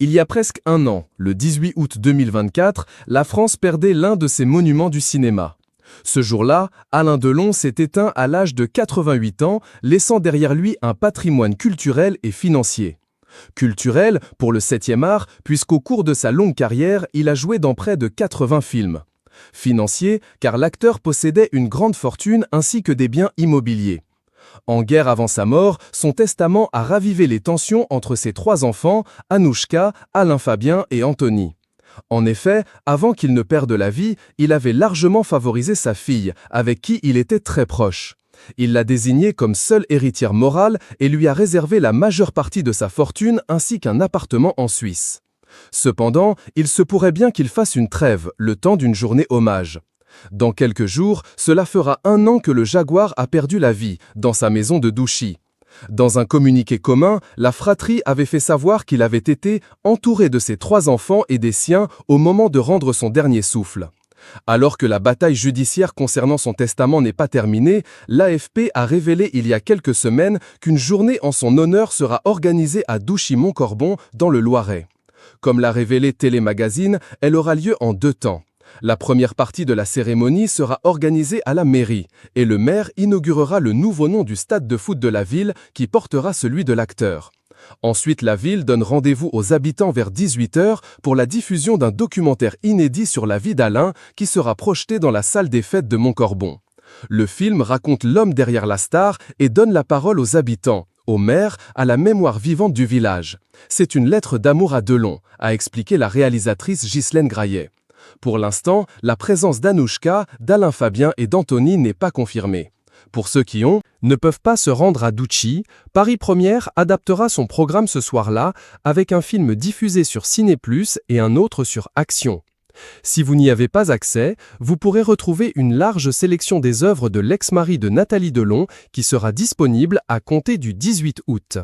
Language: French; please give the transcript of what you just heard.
Il y a presque un an, le 18 août 2024, la France perdait l'un de ses monuments du cinéma. Ce jour-là, Alain Delon s'est éteint à l'âge de 88 ans, laissant derrière lui un patrimoine culturel et financier. Culturel pour le 7e art, puisqu'au cours de sa longue carrière, il a joué dans près de 80 films. Financier, car l'acteur possédait une grande fortune ainsi que des biens immobiliers. En guerre avant sa mort, son testament a ravivé les tensions entre ses 3 enfants, Anouchka, Alain Fabien et Anthony. En effet, avant qu'il ne perde la vie, il avait largement favorisé sa fille, avec qui il était très proche. Il l'a désignée comme seule héritière morale et lui a réservé la majeure partie de sa fortune ainsi qu'un appartement en Suisse. Cependant, il se pourrait bien qu'il fasse une trêve, le temps d'une journée hommage. Dans quelques jours, cela fera 1 an que le Jaguar a perdu la vie, dans sa maison de Douchy. Dans un communiqué commun, la fratrie avait fait savoir qu'il avait été entouré de ses 3 enfants et des siens au moment de rendre son dernier souffle. Alors que la bataille judiciaire concernant son testament n'est pas terminée, l'AFP a révélé il y a quelques semaines qu'une journée en son honneur sera organisée à Douchy-Montcorbon, dans le Loiret. Comme l'a révélé Télémagazine, elle aura lieu en 2 temps. La première partie de la cérémonie sera organisée à la mairie et le maire inaugurera le nouveau nom du stade de foot de la ville qui portera celui de l'acteur. Ensuite, la ville donne rendez-vous aux habitants vers 18 h pour la diffusion d'un documentaire inédit sur la vie d'Alain qui sera projeté dans la salle des fêtes de Montcorbon. Le film raconte l'homme derrière la star et donne la parole aux habitants, au maire, à la mémoire vivante du village. C'est une lettre d'amour à Delon, a expliqué la réalisatrice Ghislaine Graillet. Pour l'instant, la présence d'Anouchka, d'Alain Fabien et d'Anthony n'est pas confirmée. Pour ceux qui ne peuvent pas se rendre à Douchy, Paris Première adaptera son programme ce soir-là avec un film diffusé sur Ciné+ et un autre sur Action. Si vous n'y avez pas accès, vous pourrez retrouver une large sélection des œuvres de l'ex-mari de Nathalie Delon qui sera disponible à compter du 18 août.